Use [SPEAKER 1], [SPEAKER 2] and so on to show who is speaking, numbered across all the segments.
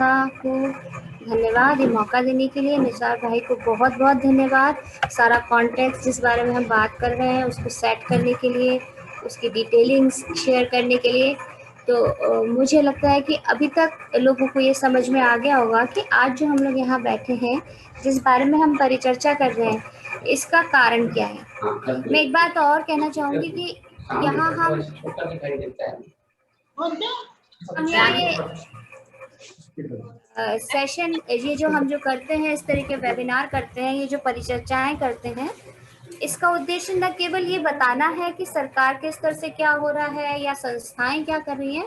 [SPEAKER 1] संस्था को धन्यवाद ये मौका देने के लिए। निसार भाई को बहुत बहुत धन्यवाद, सारा कॉन्टेक्स्ट जिस बारे में हम बात कर रहे हैं उसको सेट करने के लिए, उसकी डिटेलिंग्स शेयर करने के लिए। तो मुझे लगता है कि अभी तक लोगों को ये समझ में आ गया होगा कि आज जो हम लोग यहाँ बैठे हैं, जिस बारे में हम परिचर्चा कर रहे हैं, इसका कारण क्या है। मैं एक बात और कहना चाहूँगी कि यहाँ हम ये सेशन, ये जो हम जो करते हैं, इस तरह के वेबिनार करते हैं, ये जो परिचर्चाएं करते हैं, इसका उद्देश्य न केवल ये बताना है कि सरकार के स्तर से क्या हो रहा है या संस्थाएं क्या कर रही हैं,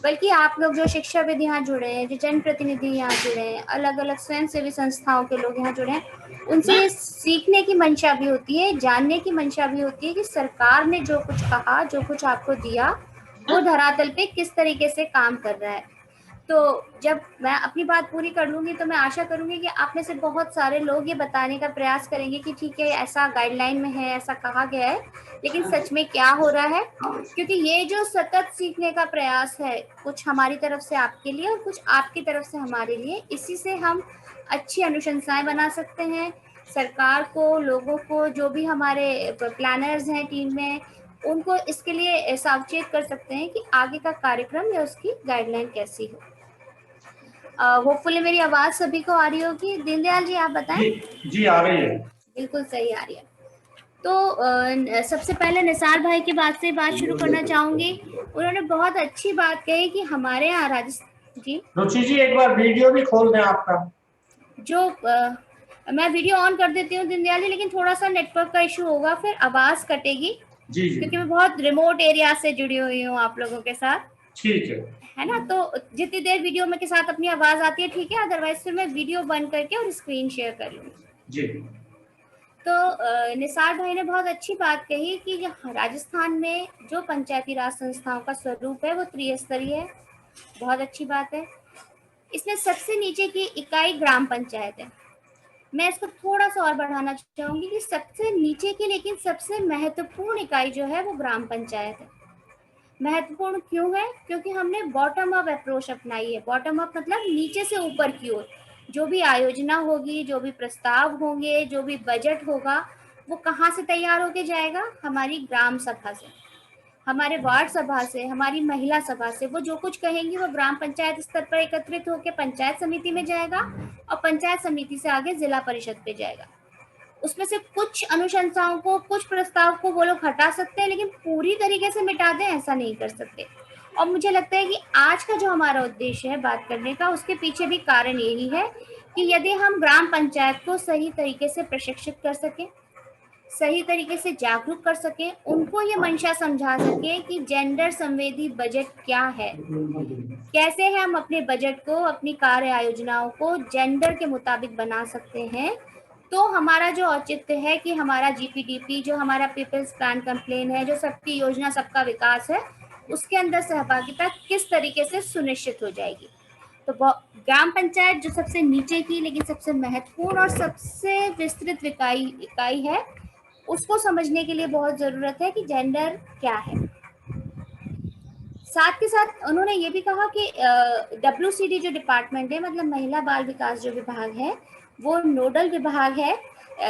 [SPEAKER 1] बल्कि आप लोग जो शिक्षाविद यहाँ जुड़े हैं, जो जनप्रतिनिधि यहाँ जुड़े हैं, अलग अलग स्वयंसेवी संस्थाओं के लोग यहाँ जुड़े हैं, उनसे ये सीखने की मंशा भी होती है, जानने की मंशा भी होती है कि सरकार ने जो कुछ कहा, जो कुछ आपको दिया, वो धरातल पे किस तरीके से काम कर रहा है। तो जब मैं अपनी बात पूरी कर लूंगी तो मैं आशा करूंगी कि आप में से बहुत सारे लोग ये बताने का प्रयास करेंगे कि ठीक है, ऐसा गाइडलाइन में है, ऐसा कहा गया है, लेकिन सच में क्या हो रहा है। क्योंकि ये जो सतत सीखने का प्रयास है, कुछ हमारी तरफ से आपके लिए और कुछ आपकी तरफ से हमारे लिए, इसी से हम अच्छी अनुशंसाएं बना सकते हैं। सरकार को, लोगों को, जो भी हमारे प्लानर्स हैं टीम में, उनको इसके लिए सावचेत कर सकते हैं कि आगे का कार्यक्रम या उसकी गाइडलाइन कैसी हो। होपफुली मेरी आवाज सभी को आ रही होगी। दीनदयाल जी आप बताएं।
[SPEAKER 2] जी आ रही है,
[SPEAKER 1] बिल्कुल सही आ रही है। तो सबसे पहले निसार भाई की बात से बात शुरू करना चाहूंगी। उन्होंने बहुत अच्छी बात कही कि हमारे यहाँ राजस्थान जी।
[SPEAKER 2] रुचि जी एक बार वीडियो भी खोल दें आपका।
[SPEAKER 1] जो मैं वीडियो ऑन कर देती हूँ दीनदयाल जी, लेकिन थोड़ा सा नेटवर्क का इशू होगा, फिर आवाज कटेगी।
[SPEAKER 2] जी जी,
[SPEAKER 1] क्योंकि मैं बहुत रिमोट एरिया से जुड़ी हुई हूँ आप लोगों के साथ।
[SPEAKER 2] ठीक
[SPEAKER 1] है ना। तो जितनी देर वीडियो में के साथ अपनी आवाज आती है ठीक है, अदरवाइज फिर मैं वीडियो बंद करके और स्क्रीन शेयर कर लूंगी
[SPEAKER 2] जी।
[SPEAKER 1] तो निसार भाई ने बहुत अच्छी बात कही कि राजस्थान में जो पंचायती राज संस्थाओं का स्वरूप है वो त्रिस्तरीय है। बहुत अच्छी बात है। इसमें सबसे नीचे की इकाई ग्राम पंचायत है। मैं इसको थोड़ा सा और बढ़ाना चाहूंगी कि सबसे नीचे की लेकिन सबसे महत्वपूर्ण इकाई जो है वो ग्राम पंचायत है। महत्वपूर्ण क्यों है? क्योंकि हमने बॉटम अप अप्रोच अपनाई है। बॉटम अप मतलब नीचे से ऊपर की ओर। जो भी आयोजना होगी, जो भी प्रस्ताव होंगे, जो भी बजट होगा, वो कहाँ से तैयार होके जाएगा? हमारी ग्राम सभा से, हमारे वार्ड सभा से, हमारी महिला सभा से। वो जो कुछ कहेंगी वो ग्राम पंचायत स्तर पर एकत्रित होकर पंचायत समिति में जाएगा और पंचायत समिति से आगे जिला परिषद पे जाएगा। उसमें से कुछ अनुशंसाओं को, कुछ प्रस्ताव को वो लोग हटा सकते हैं, लेकिन पूरी तरीके से मिटा दें ऐसा नहीं कर सकते। और मुझे लगता है कि आज का जो हमारा उद्देश्य है बात करने का, उसके पीछे भी कारण यही है कि यदि हम ग्राम पंचायत को सही तरीके से प्रशिक्षित कर सकें, सही तरीके से जागरूक कर सकें, उनको ये मंशा समझा सकें कि जेंडर संवेदी बजट क्या है, कैसे हम अपने बजट को, अपनी कार्य आयोजनाओं को जेंडर के मुताबिक बना सकते हैं, तो हमारा जो औचित्य है कि हमारा जीपीडीपी, जो हमारा पीपल्स प्लान कंप्लेन है, जो सबकी योजना सबका विकास है, उसके अंदर सहभागिता किस तरीके से सुनिश्चित हो जाएगी। तो ग्राम पंचायत जो सबसे नीचे की लेकिन सबसे महत्वपूर्ण और सबसे विस्तृत इकाई है, उसको समझने के लिए बहुत जरूरत है कि जेंडर क्या है। साथ के साथ उन्होंने ये भी कहा कि WCD जो डिपार्टमेंट है, मतलब महिला बाल विकास जो विभाग है, वो नोडल विभाग है।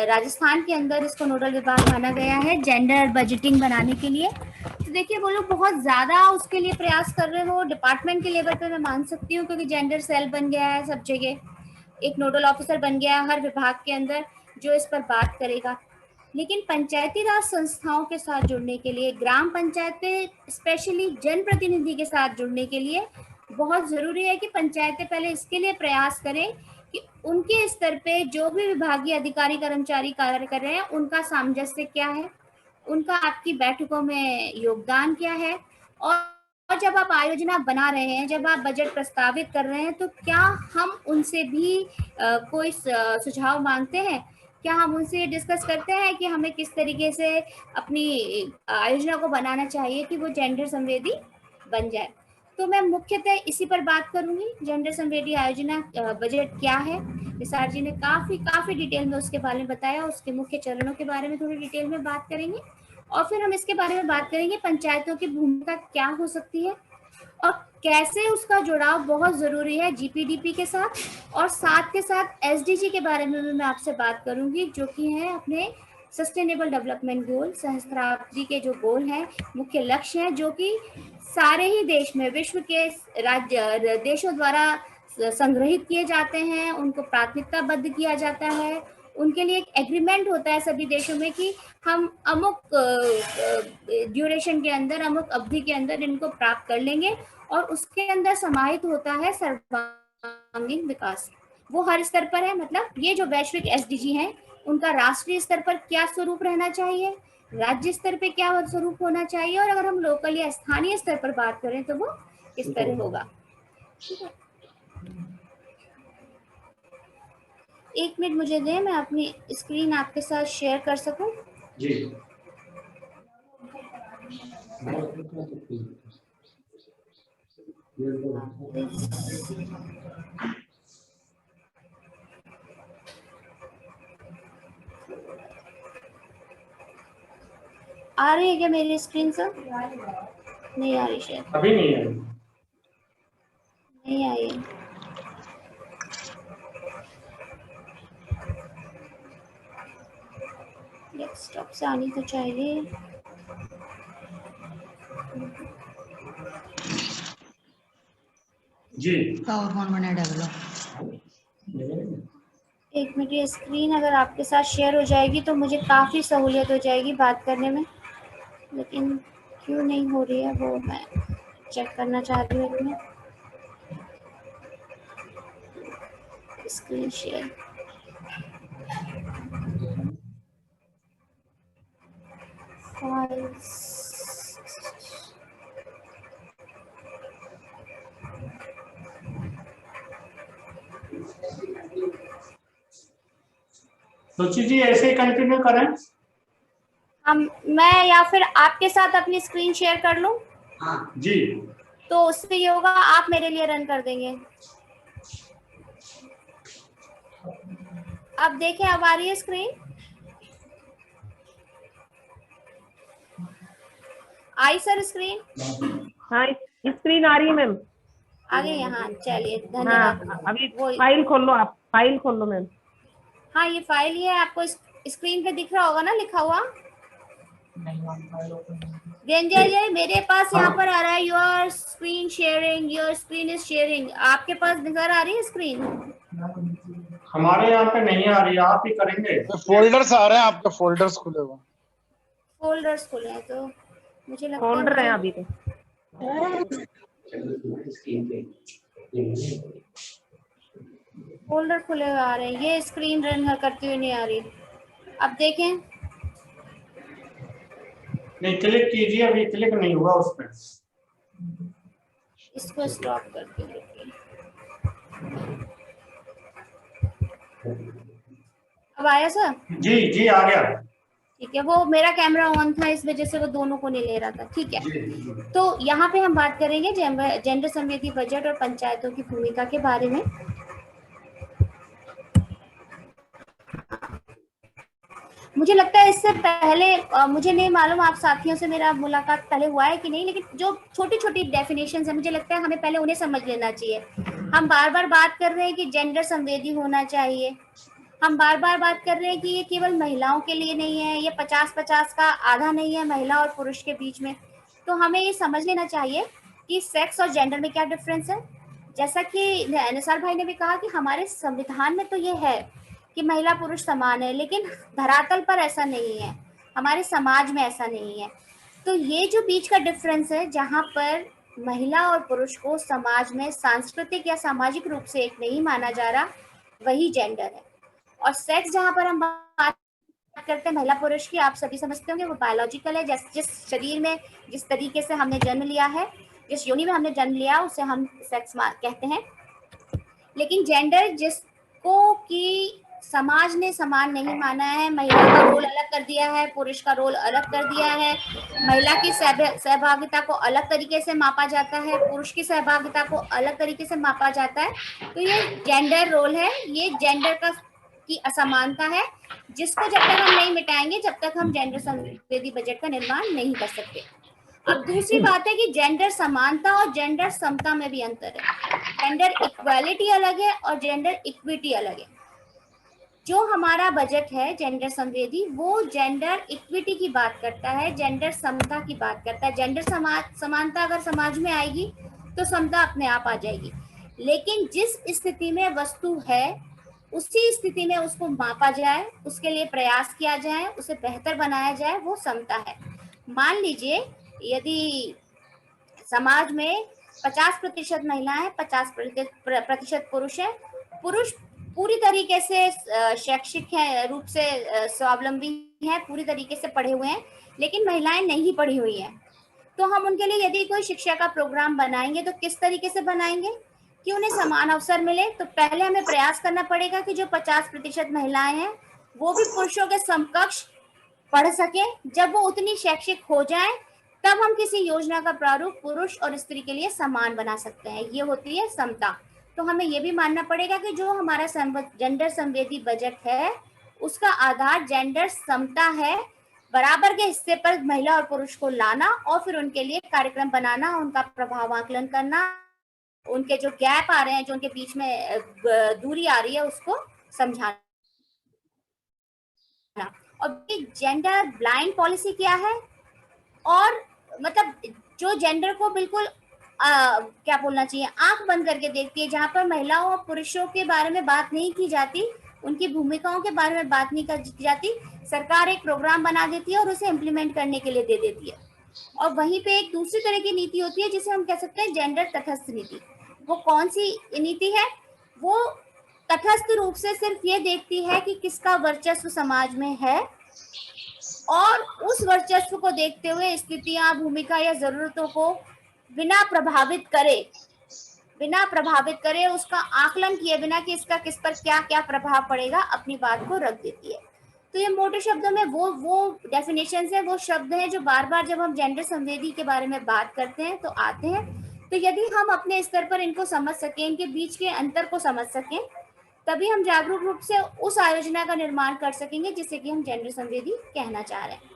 [SPEAKER 1] राजस्थान के अंदर इसको नोडल विभाग माना गया है जेंडर बजटिंग बनाने के लिए। तो देखिए वो लोग बहुत ज़्यादा उसके लिए प्रयास कर रहे हो। डिपार्टमेंट के लेवल पे मैं मान सकती हूँ, क्योंकि जेंडर सेल बन गया है सब जगह, एक नोडल ऑफिसर बन गया है हर विभाग के अंदर जो इस पर बात करेगा। लेकिन पंचायती राज संस्थाओं के साथ जुड़ने के लिए, ग्राम पंचायतें स्पेशली जनप्रतिनिधि के साथ जुड़ने के लिए बहुत ज़रूरी है कि पंचायतें पहले इसके लिए प्रयास करें कि उनके स्तर पे जो भी विभागीय अधिकारी कर्मचारी कार्य कर रहे हैं, उनका सामंजस्य क्या है, उनका आपकी बैठकों में योगदान क्या है, और जब आप आयोजना बना रहे हैं, जब आप बजट प्रस्तावित कर रहे हैं, तो क्या हम उनसे भी कोई सुझाव मांगते हैं? क्या हम उनसे डिस्कस करते हैं कि हमें किस तरीके से अपनी आयोजना को बनाना चाहिए कि वो जेंडर संवेदी बन जाए? तो मैं मुख्यतः इसी पर बात करूंगी, जेंडर संवेदी आयोजना बजट क्या है। निसार जी ने काफी डिटेल में उसके बारे में बताया, उसके मुख्य चरणों के बारे में थोड़ी डिटेल में बात करेंगे, और फिर हम इसके बारे में बात करेंगे पंचायतों की भूमिका क्या हो सकती है और कैसे उसका जुड़ाव बहुत ज़रूरी है जीपीडीपी के साथ, और साथ के साथ एसडीजी के बारे में भी मैं आपसे बात करूंगी, जो कि है अपने सस्टेनेबल डेवलपमेंट गोल, सहस्त्राब्दी के जो गोल हैं, मुख्य लक्ष्य हैं, जो कि सारे ही देश में विश्व के राज्य देशों द्वारा संग्रहित किए जाते हैं, उनको प्राथमिकताबद्ध किया जाता है, उनके लिए एक एग्रीमेंट होता है सभी देशों में कि हम अमुक ड्यूरेशन के अंदर, अमुक अवधि के अंदर इनको प्राप्त कर लेंगे, और उसके अंदर समाहित होता है सर्वांगीण विकास। वो हर स्तर पर है, मतलब ये जो वैश्विक एसडीजी हैं, उनका राष्ट्रीय स्तर पर क्या स्वरूप रहना चाहिए, राज्य स्तर पे क्या स्वरूप होना चाहिए, और अगर हम लोकल या स्थानीय स्तर पर बात करें तो वो किस तरह होगा। ठीक है, एक मिनट मुझे दें, मैं अपनी स्क्रीन आपके साथ शेयर कर सकूं।
[SPEAKER 2] जी।
[SPEAKER 1] आ रही है क्या मेरी स्क्रीन से? नहीं आ रही शायद,
[SPEAKER 2] अभी नहीं है।
[SPEAKER 1] नहीं आई। डेस्कटॉप से आनी तो चाहिए।
[SPEAKER 2] जी।
[SPEAKER 1] एक मिनट, ये स्क्रीन अगर आपके साथ शेयर हो जाएगी तो मुझे काफ़ी सहूलियत हो जाएगी बात करने में, लेकिन क्यों नहीं हो रही है वो मैं चेक करना चाहती हूँ। एक मिनट, स्क्रीन शेयर, फाइल्स,
[SPEAKER 2] सुची जी ऐसे ही कंटिन्यू करें।
[SPEAKER 1] हम मैं या फिर आपके साथ अपनी स्क्रीन शेयर कर लूं?
[SPEAKER 2] जी।
[SPEAKER 1] तो उससे ये होगा, आप मेरे लिए रन कर देंगे। अब देखें, अब आ रही है स्क्रीन? आई सर स्क्रीन?
[SPEAKER 3] हाँ, स्क्रीन आ रही है मैम।
[SPEAKER 1] आ गई यहाँ, चलिए
[SPEAKER 3] हाँ,
[SPEAKER 1] धन्यवाद।
[SPEAKER 3] अभी
[SPEAKER 1] वो
[SPEAKER 3] फाइल खोल लो, आप फाइल खोल लो मैम।
[SPEAKER 1] हाँ, ये फाइल ही है, आपको स्क्रीन पे दिख रहा होगा ना लिखा हुआ। रंजय जी, मेरे पास यहाँ पर आ रहा है your screen sharing, your screen is sharing. आपके पास नजर आ रही है स्क्रीन?
[SPEAKER 2] हमारे यहाँ पे नहीं आ रही, आप ही करेंगे।
[SPEAKER 4] फोल्डर्स आ रहे हैं आपके, फोल्डर्स खुले हुए।
[SPEAKER 1] फोल्डर्स खुले हैं तो मुझे लगता है
[SPEAKER 3] खोल रहे हैं
[SPEAKER 1] मुझे
[SPEAKER 3] अभी तो।
[SPEAKER 1] फोल्डर खुले हुए आ रहे हैं, ये स्क्रीन रन करती हुई नहीं आ रही। अब देखें,
[SPEAKER 2] नहीं, क्लिक कीजिए, अभी क्लिक नहीं हुआ उस पर।
[SPEAKER 1] इसको स्टॉप करके देखिए। अब आया सर?
[SPEAKER 2] जी जी, आ गया।
[SPEAKER 1] ठीक है, वो मेरा कैमरा ऑन था, इस वजह से वो दोनों को नहीं ले रहा था। ठीक है,
[SPEAKER 2] जी।
[SPEAKER 1] तो यहाँ पे हम बात करेंगे जेंडर संवेदी बजट और पंचायतों की भूमिका के बारे में। मुझे लगता है इससे पहले मुझे नहीं मालूम आप साथियों से मेरा मुलाकात पहले हुआ है कि नहीं, लेकिन जो छोटी छोटी डेफिनेशन है, मुझे लगता है हमें पहले उन्हें समझ लेना चाहिए। हम बार बार बात कर रहे हैं कि जेंडर संवेदी होना चाहिए, हम बार बार बात कर रहे हैं कि ये केवल महिलाओं के लिए नहीं है, ये 50-50 का आधा नहीं है महिला और पुरुष के बीच में। तो हमें ये समझ लेना चाहिए कि सेक्स और जेंडर में क्या डिफरेंस है। जैसा कि निसार भाई ने भी कहा कि हमारे संविधान में तो ये है कि महिला पुरुष समान है, लेकिन धरातल पर ऐसा नहीं है, हमारे समाज में ऐसा नहीं है। तो ये जो बीच का डिफरेंस है, जहाँ पर महिला और पुरुष को समाज में सांस्कृतिक या सामाजिक रूप से एक नहीं माना जा रहा, वही जेंडर है। और सेक्स जहाँ पर हम बात करते हैं महिला पुरुष की, आप सभी समझते होंगे वो बायोलॉजिकल है। जिस शरीर में, जिस तरीके से हमने जन्म लिया है, जिस योनि में हमने जन्म लिया, उसे हम सेक्स कहते हैं। लेकिन जेंडर जिसको कि समाज ने समान नहीं माना है, महिला का रोल अलग कर दिया है, पुरुष का रोल अलग कर दिया है, महिला की सहभागिता को अलग तरीके से मापा जाता है, पुरुष की सहभागिता को अलग तरीके से मापा जाता है। तो ये जेंडर रोल है, ये जेंडर का की असमानता है, जिसको जब तक हम नहीं मिटाएंगे, जब तक हम जेंडर संवेदी बजट का निर्माण नहीं कर सकते। अब दूसरी बात है कि जेंडर समानता और जेंडर समता में भी अंतर है। जेंडर इक्वालिटी अलग है और जेंडर इक्विटी अलग है। जो हमारा बजट है जेंडर संवेदी, वो जेंडर इक्विटी की बात करता है, जेंडर समता की बात करता है। जेंडर समानता अगर समाज में आएगी तो समता अपने आप आ जाएगी, लेकिन जिस स्थिति में वस्तु है उसी स्थिति में उसको मापा जाए, उसके लिए प्रयास किया जाए, उसे बेहतर बनाया जाए, वो समता है। मान लीजिए यदि समाज में 50% महिलाएं, 50% पुरुष है, पुरुष पूरी तरीके से शैक्षिक है रूप से स्वावलंबी है, पूरी तरीके से पढ़े हुए हैं, लेकिन महिलाएं नहीं पढ़ी हुई हैं, तो हम उनके लिए यदि कोई शिक्षा का प्रोग्राम बनाएंगे तो किस तरीके से बनाएंगे कि उन्हें समान अवसर मिले। तो पहले हमें प्रयास करना पड़ेगा कि जो 50% महिलाएं हैं वो भी पुरुषों के समकक्ष पढ़ सके। जब वो उतनी शैक्षिक हो जाए तब हम किसी योजना का प्रारूप पुरुष और स्त्री के लिए समान बना सकते हैं। ये होती है समता। तो हमें ये भी मानना पड़ेगा कि जो हमारा जेंडर संवेदी बजट है उसका आधार जेंडर समता है, बराबर के हिस्से पर महिला और पुरुष को लाना और फिर उनके लिए कार्यक्रम बनाना, उनका प्रभाव आकलन करना, उनके जो गैप आ रहे हैं, जो उनके बीच में दूरी आ रही है, उसको समझाना। और जेंडर ब्लाइंड पॉलिसी क्या है, और मतलब जो जेंडर को बिल्कुल क्या बोलना चाहिए, आंख बंद करके देखती है, जहां पर महिलाओं और पुरुषों के बारे में बात नहीं की जाती, उनकी भूमिकाओं के बारे में बात नहीं की जाती। सरकार एक प्रोग्राम बना देती है और उसे इम्प्लीमेंट करने के लिए दे देती है। और वहीं पे एक दूसरी तरह की नीति होती है जिसे हम कह सकते हैं जेंडर तटस्थ नीति। वो कौन सी नीति है? वो तटस्थ रूप से सिर्फ ये देखती है कि किसका वर्चस्व समाज में है, और उस वर्चस्व को देखते हुए स्थितियां, भूमिका या जरूरतों को बिना प्रभावित करे उसका आकलन किए बिना कि इसका किस पर क्या क्या प्रभाव पड़ेगा, अपनी बात को रख देती है। तो ये मोटे शब्दों में वो डेफिनेशन है, वो शब्द हैं जो बार बार जब हम जेंडर संवेदी के बारे में बात करते हैं तो आते हैं। तो यदि हम अपने स्तर पर इनको समझ सकें, इनके बीच के अंतर को समझ सकें, तभी हम जागरूक रूप से उस आयोजना का निर्माण कर सकेंगे जिसे कि हम जेंडर संवेदी कहना चाह रहे हैं।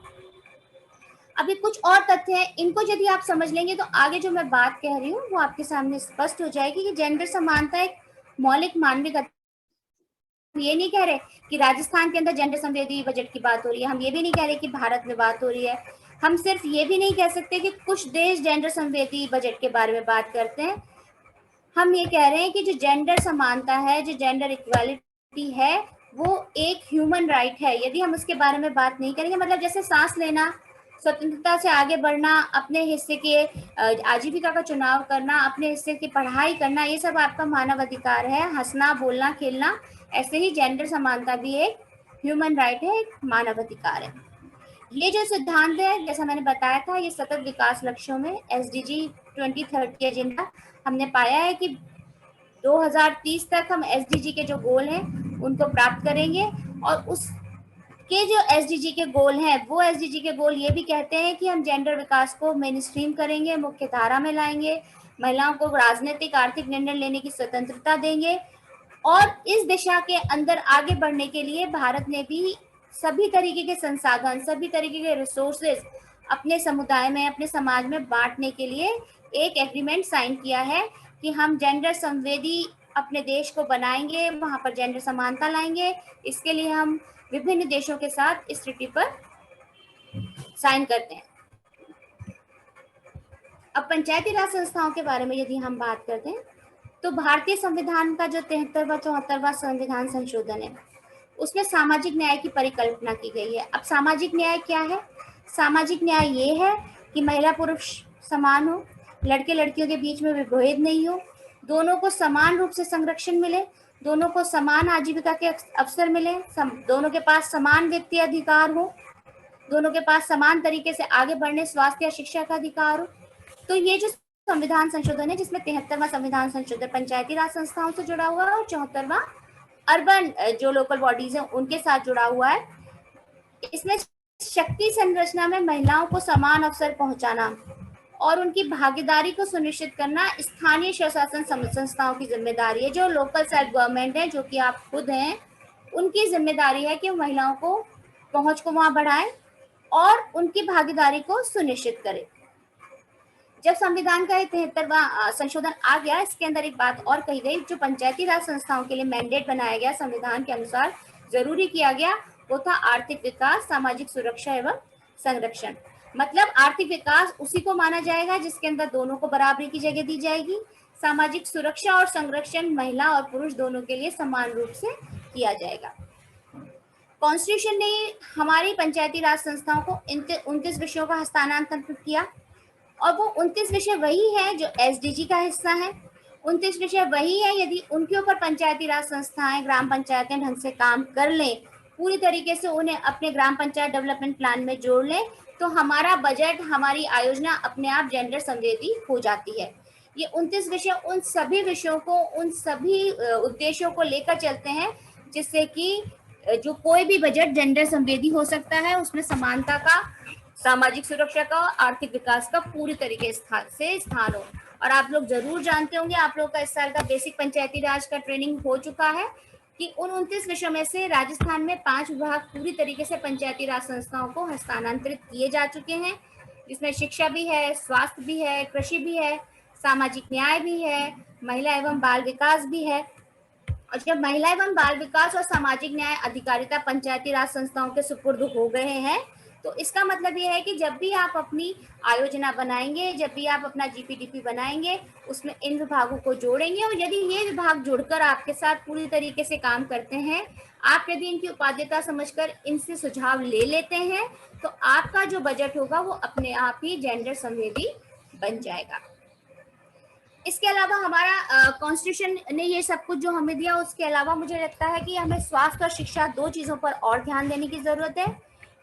[SPEAKER 1] अभी कुछ और तथ्य हैं, इनको यदि आप समझ लेंगे तो आगे जो मैं बात कह रही हूँ वो आपके सामने स्पष्ट हो जाएगी कि जेंडर समानता एक मौलिक मानविक। ये नहीं कह रहे कि राजस्थान के अंदर जेंडर संवेदी बजट की बात हो रही है, हम ये भी नहीं कह रहे कि भारत में बात हो रही है, हम सिर्फ ये भी नहीं कह सकते कि कुछ देश जेंडर संवेदी बजट के बारे में बात करते हैं। हम ये कह रहे हैं कि जो जेंडर समानता है, जो जेंडर इक्वालिटी है, वो एक ह्यूमन राइट है। यदि हम उसके बारे में बात नहीं करेंगे, मतलब जैसे सांस लेना, स्वतंत्रता से आगे बढ़ना, अपने हिस्से के आजीविका का चुनाव करना, अपने हिस्से की पढ़ाई करना, ये सब आपका मानव अधिकार है। हंसना, बोलना, खेलना, ऐसे ही जेंडर समानता भी एक ह्यूमन राइट है, एक मानव अधिकार है। ये जो सिद्धांत है, जैसा मैंने बताया था, ये सतत विकास लक्ष्यों में SDG 2030 एजेंडा हमने पाया है कि 2030 तक हम SDG के जो गोल हैं उनको प्राप्त करेंगे। और उसके जो SDG के गोल हैं, वो SDG के गोल ये भी कहते हैं कि हम जेंडर विकास को मेन स्ट्रीम करेंगे, मुख्य धारा में लाएंगे, महिलाओं को राजनीतिक आर्थिक निर्णय लेने की स्वतंत्रता देंगे। और इस दिशा के अंदर आगे बढ़ने के लिए भारत ने भी सभी तरीके के संसाधन, सभी तरीके के रिसोर्सेज अपने समुदाय में, अपने समाज में बांटने के लिए एक एग्रीमेंट साइन किया है कि हम जेंडर संवेदी अपने देश को बनाएंगे, वहां पर जेंडर समानता लाएंगे। इसके लिए हम विभिन्न देशों के साथ इस ट्रीटी पर साइन करते हैं। अब पंचायती राज संस्थाओं के बारे में यदि हम बात करते हैं तो भारतीय संविधान का जो 73वां संविधान संशोधन है, उसमें सामाजिक न्याय की परिकल्पना की गई है। अब सामाजिक न्याय क्या है? सामाजिक न्याय ये है कि महिला पुरुष समान हो, लड़के लड़कियों के बीच में विभेद नहीं हो, दोनों को समान रूप से संरक्षण मिले, दोनों को समान आजीविका के अवसर मिले, दोनों के पास समान वित्तीय अधिकार हो, दोनों के पास समान तरीके से आगे बढ़ने, स्वास्थ्य या शिक्षा का अधिकार हो। तो ये जो संविधान संशोधन है, जिसमें 73वां संविधान संशोधन पंचायती राज संस्थाओं से जुड़ा हुआ है और 74वां अर्बन जो लोकल बॉडीज हैं उनके साथ जुड़ा हुआ है। इसमें शक्ति संरचना में महिलाओं को समान अवसर पहुंचाना और उनकी भागीदारी को सुनिश्चित करना स्थानीय स्वशासन संस्थाओं की जिम्मेदारी है। जो लोकल सेल्फ गवर्नमेंट है, जो कि आप खुद हैं, उनकी जिम्मेदारी है कि महिलाओं को पहुंच को वहां बढ़ाएं और उनकी भागीदारी को सुनिश्चित करें। जब संविधान का 73वां संशोधन आ गया, इसके अंदर एक बात और कही गई, जो पंचायती राज संस्थाओं के लिए मैंडेट बनाया गया, संविधान के अनुसार जरूरी किया गया, वो था आर्थिक विकास, सामाजिक सुरक्षा एवं संरक्षण। मतलब आर्थिक विकास उसी को माना जाएगा जिसके अंदर दोनों को बराबरी की जगह दी जाएगी। सामाजिक सुरक्षा और संरक्षण महिला और पुरुष दोनों के लिए समान रूप से किया जाएगा। कॉन्स्टिट्यूशन ने हमारी पंचायती राज संस्थाओं को 29 विषयों का हस्तांतरित किया, और वो 29 विषय वही है जो एसडीजी का हिस्सा है। 29 विषय वही है, यदि उनके ऊपर पंचायती राज संस्थाएं, ग्राम पंचायतें ढंग से काम कर लें, पूरी तरीके से उन्हें अपने ग्राम पंचायत डेवलपमेंट प्लान में जोड़ लें, तो हमारा बजट, हमारी आयोजना अपने आप जेंडर संवेदी हो जाती है। ये 29 विषय उन सभी विषयों को, उन सभी उद्देश्यों को लेकर चलते हैं जिससे कि जो कोई भी बजट जेंडर संवेदी हो सकता है, उसमें समानता का, सामाजिक सुरक्षा का, आर्थिक विकास का पूरी तरीके से स्थान हो। और आप लोग जरूर जानते होंगे, आप लोग का इस साल का बेसिक पंचायती राज का ट्रेनिंग हो चुका है कि उन 29 विषयों में से राजस्थान में 5 विभाग पूरी तरीके से पंचायती राज संस्थाओं को हस्तांतरित किए जा चुके हैं, जिसमें शिक्षा भी है, स्वास्थ्य भी है, कृषि भी है, सामाजिक न्याय भी है, महिला एवं बाल विकास भी है। और जब महिला एवं बाल विकास और सामाजिक न्याय अधिकारिता पंचायती राज संस्थाओं के सुपुर्द हो गए हैं, तो इसका मतलब ये है कि जब भी आप अपनी आयोजना बनाएंगे, जब भी आप अपना जीपीडीपी बनाएंगे, उसमें इन विभागों को जोड़ेंगे, और यदि ये विभाग जुड़कर आपके साथ पूरी तरीके से काम करते हैं, आप यदि इनकी उपादेयता समझकर इनसे सुझाव ले लेते हैं, तो आपका जो बजट होगा वो अपने आप ही जेंडर संवेदी बन जाएगा। इसके अलावा हमारा कॉन्स्टिट्यूशन ने ये सब कुछ जो हमें दिया, उसके अलावा मुझे लगता है कि हमें स्वास्थ्य और शिक्षा, 2 चीजों पर और ध्यान देने की जरूरत है।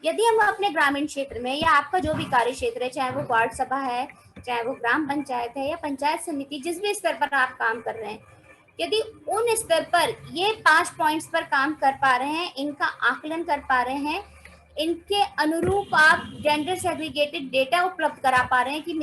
[SPEAKER 1] यदि हम अपने ग्रामीण क्षेत्र में, या आपका जो भी कार्य क्षेत्र है, चाहे वो वार्ड सभा है, चाहे वो ग्राम पंचायत है या पंचायत समिति, जिस भी स्तर पर आप काम कर रहे हैं, यदि उन स्तर पर ये 5 पॉइंट्स पर काम कर पा रहे हैं, इनका आकलन कर पा रहे हैं, इनके अनुरूप आप जेंडर सेग्रीगेटेड डेटा उपलब्ध करा पा रहे हैं कि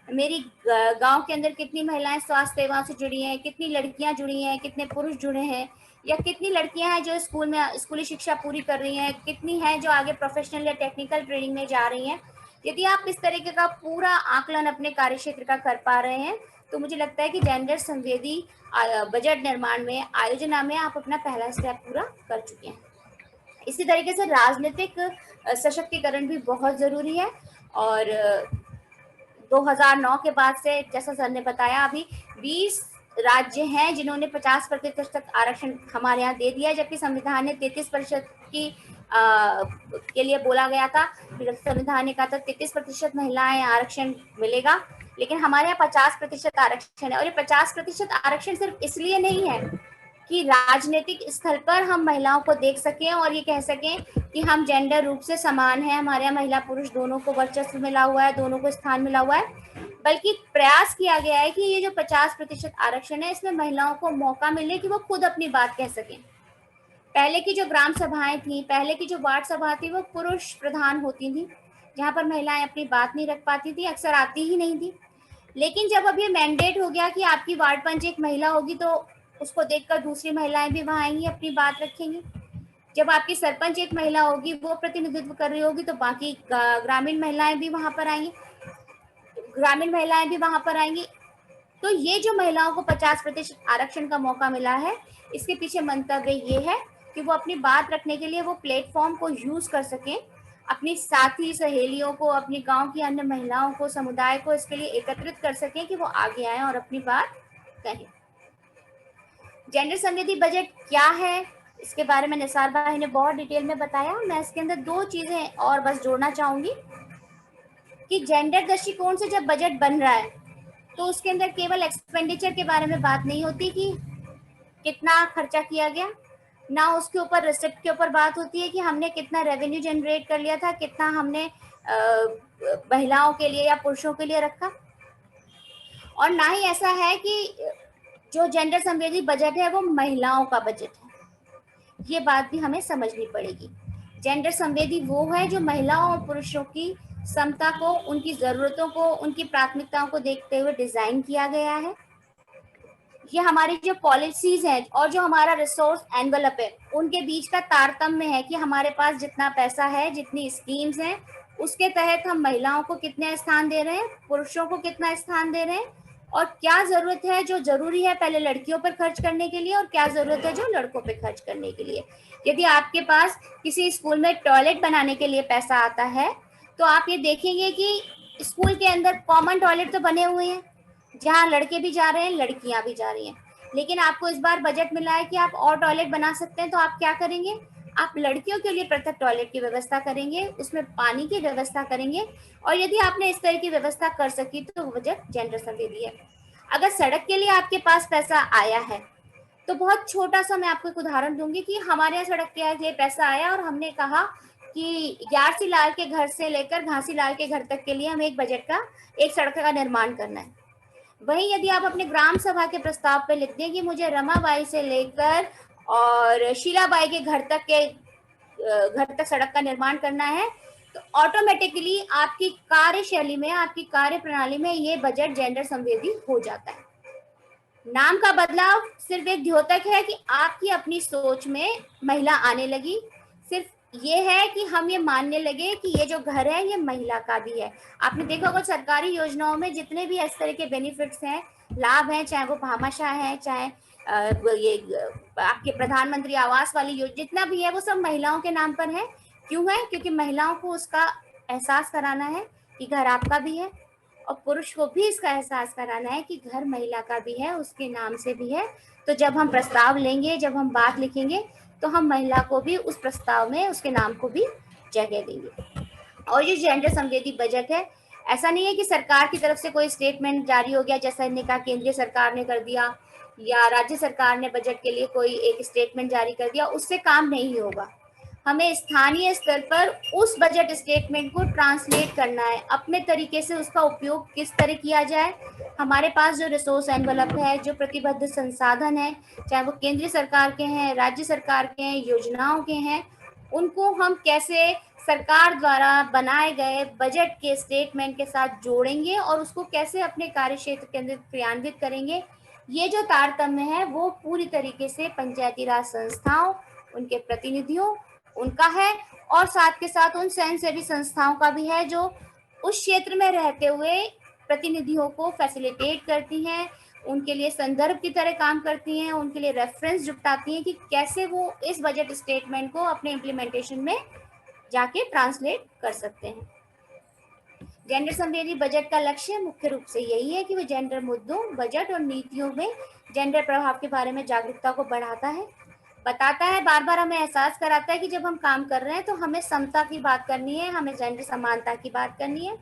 [SPEAKER 1] मेरी गांव के अंदर कितनी महिलाएं स्वास्थ्य सेवाओं से जुड़ी हैं, कितनी लड़कियां जुड़ी हैं, कितने पुरुष जुड़े हैं, या कितनी लड़कियां हैं जो स्कूल में स्कूली शिक्षा पूरी कर रही हैं, कितनी हैं जो आगे प्रोफेशनल या टेक्निकल ट्रेनिंग में जा रही हैं। यदि आप इस तरीके का पूरा आकलन अपने कार्य क्षेत्र का कर पा रहे हैं, तो मुझे लगता है कि जेंडर संवेदी बजट निर्माण में, आयोजना में आप अपना पहला स्टेप पूरा कर चुके हैं। इसी तरीके से राजनीतिक सशक्तिकरण भी बहुत जरूरी है, और 2009 के बाद से, जैसा सर ने बताया, अभी 20 राज्य हैं जिन्होंने 50% आरक्षण हमारे यहाँ दे दिया, जबकि संविधान ने 33% की के लिए बोला गया था। संविधान ने कहा था 33% महिलाएं आरक्षण मिलेगा, लेकिन हमारे यहाँ 50% आरक्षण है। और ये 50% आरक्षण सिर्फ इसलिए नहीं है कि राजनीतिक स्थल पर हम महिलाओं को देख सकें और ये कह सकें कि हम जेंडर रूप से समान हैं, हमारे यहाँ महिला पुरुष दोनों को वर्चस्व मिला हुआ है, दोनों को स्थान मिला हुआ है, बल्कि प्रयास किया गया है कि ये जो 50% आरक्षण है, इसमें महिलाओं को मौका मिले कि वो खुद अपनी बात कह सकें। पहले की जो ग्राम सभाएं थी, पहले की जो वार्ड सभा थी, वो पुरुष प्रधान होती थी, जहाँ पर महिलाएं अपनी बात नहीं रख पाती थी, अक्सर आती ही नहीं थी। लेकिन जब अब ये मैंडेट हो गया कि आपकी वार्ड पंच एक महिला होगी, तो उसको देखकर दूसरी महिलाएं भी वहां आएंगी, अपनी बात रखेंगी। जब आपकी सरपंच एक महिला होगी, वो प्रतिनिधित्व कर रही होगी, तो बाकी ग्रामीण महिलाएं भी वहां पर आएंगी, तो ये जो महिलाओं को 50% आरक्षण का मौका मिला है, इसके पीछे मंतव्य ये है कि वो अपनी बात रखने के लिए वो प्लेटफॉर्म को यूज कर सकें, अपनी साथी सहेलियों को, अपने गांव की अन्य महिलाओं को, समुदाय को इसके लिए एकत्रित कर सकें कि वो आगे आए और अपनी बात कहें। जेंडर संवेदी बजट क्या है, इसके बारे में निसार भाई ने बहुत डिटेल में बताया। मैं इसके अंदर 2 चीजें और बस जोड़ना चाहूंगी कि जेंडर दृष्टिकोण से जब बजट बन रहा है, तो उसके अंदर केवल एक्सपेंडिचर के बारे में बात नहीं होती कि कितना खर्चा किया गया, ना उसके ऊपर रिसिप्ट के ऊपर बात होती है कि हमने कितना रेवेन्यू जनरेट कर लिया था, कितना हमने महिलाओं के लिए या पुरुषों के लिए रखा, और ना ही ऐसा है कि जो जेंडर संवेदी बजट है वो महिलाओं का बजट है। ये बात भी हमें समझनी पड़ेगी। जेंडर संवेदी वो है जो महिलाओं और पुरुषों की समता को, उनकी जरूरतों को, उनकी प्राथमिकताओं को देखते हुए डिजाइन किया गया है। ये हमारी जो पॉलिसीज है और जो हमारा रिसोर्स एनवेलप है, उनके बीच का तारतम्य है कि हमारे पास जितना पैसा है, जितनी स्कीम्स हैं, उसके तहत हम महिलाओं को कितने स्थान दे रहे हैं, पुरुषों को कितना स्थान दे रहे हैं, और क्या जरूरत है, जो जरूरी है पहले लड़कियों पर खर्च करने के लिए, और क्या जरूरत है जो लड़कों पे खर्च करने के लिए। यदि आपके पास किसी स्कूल में टॉयलेट बनाने के लिए पैसा आता है, तो आप ये देखेंगे कि स्कूल के अंदर कॉमन टॉयलेट तो बने हुए हैं, जहाँ लड़के भी जा रहे हैं, लड़कियां भी जा रही हैं, लेकिन आपको इस बार बजट मिला है कि आप और टॉयलेट बना सकते हैं, तो आप क्या करेंगे, आप लड़कियों के लिए पृथक टॉयलेट की व्यवस्था करेंगे, उसमें पानी की व्यवस्था करेंगे, और यदि आपने इस तरह की व्यवस्था कर सकी तो बजट जेंडर संवेदी है। अगर सड़क के लिए आपके पास पैसा आया है, तो बहुत छोटा सा मैं आपको एक उदाहरण दूंगी कि हमारे यहाँ सड़क के लिए पैसा आया और हमने कहा कि ग्यारसी लाल के घर से लेकर घासी लाल के घर तक के लिए हमें एक सड़क का निर्माण करना है। वहीं यदि आप अपने ग्राम सभा के प्रस्ताव पे लिख दें कि मुझे रमाबाई से लेकर और शीलाबाई के घर तक सड़क का निर्माण करना है, तो ऑटोमेटिकली आपकी कार्यशैली में, आपकी कार्य प्रणाली में ये बजट जेंडर संवेदी हो जाता है। नाम का बदलाव सिर्फ एक द्योतक है कि आपकी अपनी सोच में महिला आने लगी, सिर्फ ये है कि हम ये मानने लगे कि ये जो घर है ये महिला का भी है। आपने देखा होगा सरकारी योजनाओं में जितने भी इस तरह के बेनिफिट्स हैं, लाभ हैं, चाहे वो भामाशाह है, चाहे ये आपके प्रधानमंत्री आवास वाली योजना, जितना भी है वो सब महिलाओं के नाम पर है। क्यों है? क्योंकि महिलाओं को उसका एहसास कराना है कि घर आपका भी है, और पुरुष को भी इसका एहसास कराना है कि घर महिला का भी है, उसके नाम से भी है। तो जब हम प्रस्ताव लेंगे, जब हम बात लिखेंगे, तो हम महिला को भी उस प्रस्ताव में उसके नाम को भी जगह देंगे। और ये जेंडर संवेदी बजट है, ऐसा नहीं है कि सरकार की तरफ से कोई स्टेटमेंट जारी हो गया, जैसा इन्होंने कहा केंद्रीय सरकार ने कर दिया या राज्य सरकार ने बजट के लिए कोई एक स्टेटमेंट जारी कर दिया, उससे काम नहीं होगा। हमें स्थानीय स्तर पर उस बजट स्टेटमेंट को ट्रांसलेट करना है, अपने तरीके से उसका उपयोग किस तरह किया जाए। हमारे पास जो रिसोर्स एनवलप है, जो प्रतिबद्ध संसाधन है, चाहे वो केंद्रीय सरकार के हैं, राज्य सरकार के हैं, योजनाओं के हैं, उनको हम कैसे सरकार द्वारा बनाए गए बजट के स्टेटमेंट के साथ जोड़ेंगे और उसको कैसे अपने कार्य क्षेत्र के अंदर क्रियान्वित करेंगे। ये जो तारतम्य है वो पूरी तरीके से पंचायती राज संस्थाओं, उनके प्रतिनिधियों, उनका है, और साथ के साथ उन स्वयंसेवी संस्थाओं का भी है जो उस क्षेत्र में रहते हुए प्रतिनिधियों को फैसिलिटेट करती हैं, उनके लिए संदर्भ की तरह काम करती हैं, उनके लिए रेफरेंस जुटाती हैं कि कैसे वो इस बजट स्टेटमेंट को अपने इम्प्लीमेंटेशन में जाके ट्रांसलेट कर सकते हैं। जेंडर संवेदी बजट का लक्ष्य मुख्य रूप से यही है कि वो जेंडर मुद्दों, बजट और नीतियों में जेंडर प्रभाव के बारे में जागरूकता को बढ़ाता है, बताता है, बार बार हमें एहसास कराता है कि जब हम काम कर रहे हैं तो हमें समता की बात करनी है, हमें जेंडर समानता की बात करनी है।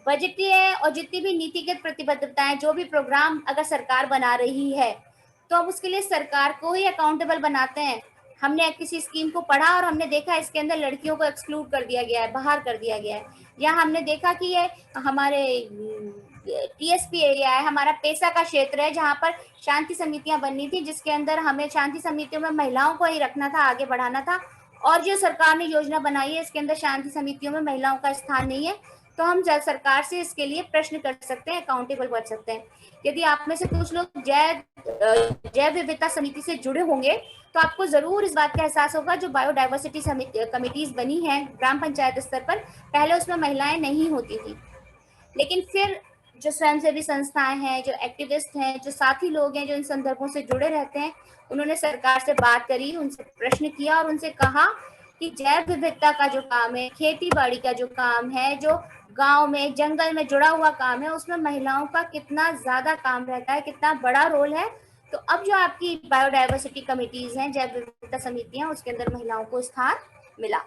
[SPEAKER 1] बजटीय और जितनी भी नीतिगत प्रतिबद्धताएं, जो भी प्रोग्राम अगर सरकार बना रही है, तो हम उसके लिए सरकार को ही अकाउंटेबल बनाते हैं। हमने किसी स्कीम को पढ़ा और हमने देखा इसके अंदर लड़कियों को एक्सक्लूड कर दिया गया है, बाहर कर दिया गया है, या हमने देखा कि ये हमारे टीएसपी एरिया है, हमारा पेशा का क्षेत्र है, जहाँ पर शांति समितियां बननी थी, जिसके अंदर हमें शांति समितियों में महिलाओं को ही रखना था, आगे बढ़ाना था, और जो सरकार ने योजना बनाई है इसके अंदर शांति समितियों में महिलाओं का स्थान नहीं है, तो हम सरकार से इसके लिए प्रश्न कर सकते हैं, अकाउंटेबल कर सकते हैं। यदि आप में से कुछ लोग जैव विविधता समिति से जुड़े होंगे तो आपको जरूर इस बात का एहसास होगा, जो बायोडाइवर्सिटी कमिटीज बनी है ग्राम पंचायत स्तर पर, पहले उसमें महिलाएं नहीं होती थी, लेकिन फिर जो स्वयंसेवी संस्थाएं हैं, जो एक्टिविस्ट हैं, जो साथी लोग हैं जो इन संदर्भों से जुड़े रहते हैं, उन्होंने सरकार से बात करी, उनसे प्रश्न किया और उनसे कहा कि जैव विविधता का जो काम है, खेती बाड़ी का जो काम है, जो गांव में जंगल में जुड़ा हुआ काम है, उसमें महिलाओं का कितना ज्यादा काम रहता है, कितना बड़ा रोल है। तो अब जो आपकी बायोडाइवर्सिटी कमिटीज हैं, जैव विविधता समितियां, उसके अंदर महिलाओं को स्थान मिला।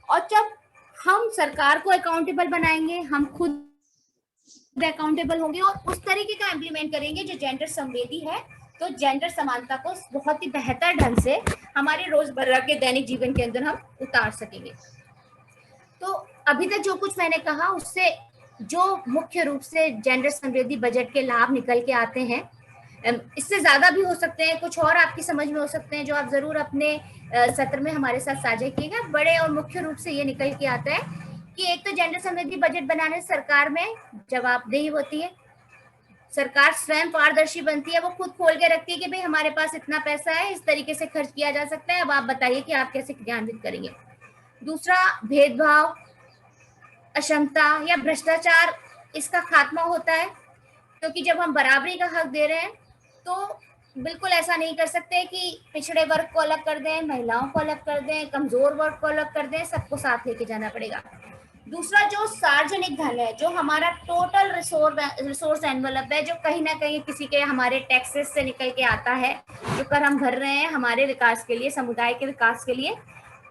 [SPEAKER 1] और जब हम सरकार को अकाउंटेबल बनाएंगे, हम खुद अकाउंटेबल होंगे और उस तरीके का इम्प्लीमेंट करेंगे जो जेंडर संवेदी है, तो जेंडर समानता को बहुत ही बेहतर ढंग से हमारे रोजमर्रा के दैनिक जीवन के अंदर हम उतार सकेंगे। तो अभी तक जो कुछ मैंने कहा उससे जो मुख्य रूप से जेंडर संवेदी बजट के लाभ निकल के आते हैं, इससे ज्यादा भी हो सकते हैं, कुछ और आपकी समझ में हो सकते हैं, जो आप जरूर अपने सत्र में हमारे साथ साझा कीजिएगा। बड़े और मुख्य रूप से ये निकल के आता है कि एक तो जेंडर संवेदी बजट बनाने से सरकार में जवाबदेही होती है, सरकार स्वयं पारदर्शी बनती है, वो खुद खोल के रखती है कि भाई हमारे पास इतना पैसा है, इस तरीके से खर्च किया जा सकता है, अब आप बताइए कि आप कैसे क्रियान्वित करेंगे। दूसरा, भेदभाव अक्षमता या भ्रष्टाचार इसका खात्मा होता है, क्योंकि जब हम बराबरी का हक दे रहे हैं तो बिल्कुल ऐसा नहीं कर सकते कि पिछड़े वर्ग को अलग कर दें, महिलाओं को अलग कर दें, कमजोर वर्ग को अलग कर दें, सबको साथ लेके जाना पड़ेगा। दूसरा, जो सार्वजनिक धन है, जो हमारा टोटल रिसोर्स एनवलप है, जो कहीं ना कहीं किसी के हमारे टैक्सेस से निकल के आता है, जो कर हम भर रहे हैं हमारे विकास के लिए, समुदाय के विकास के लिए,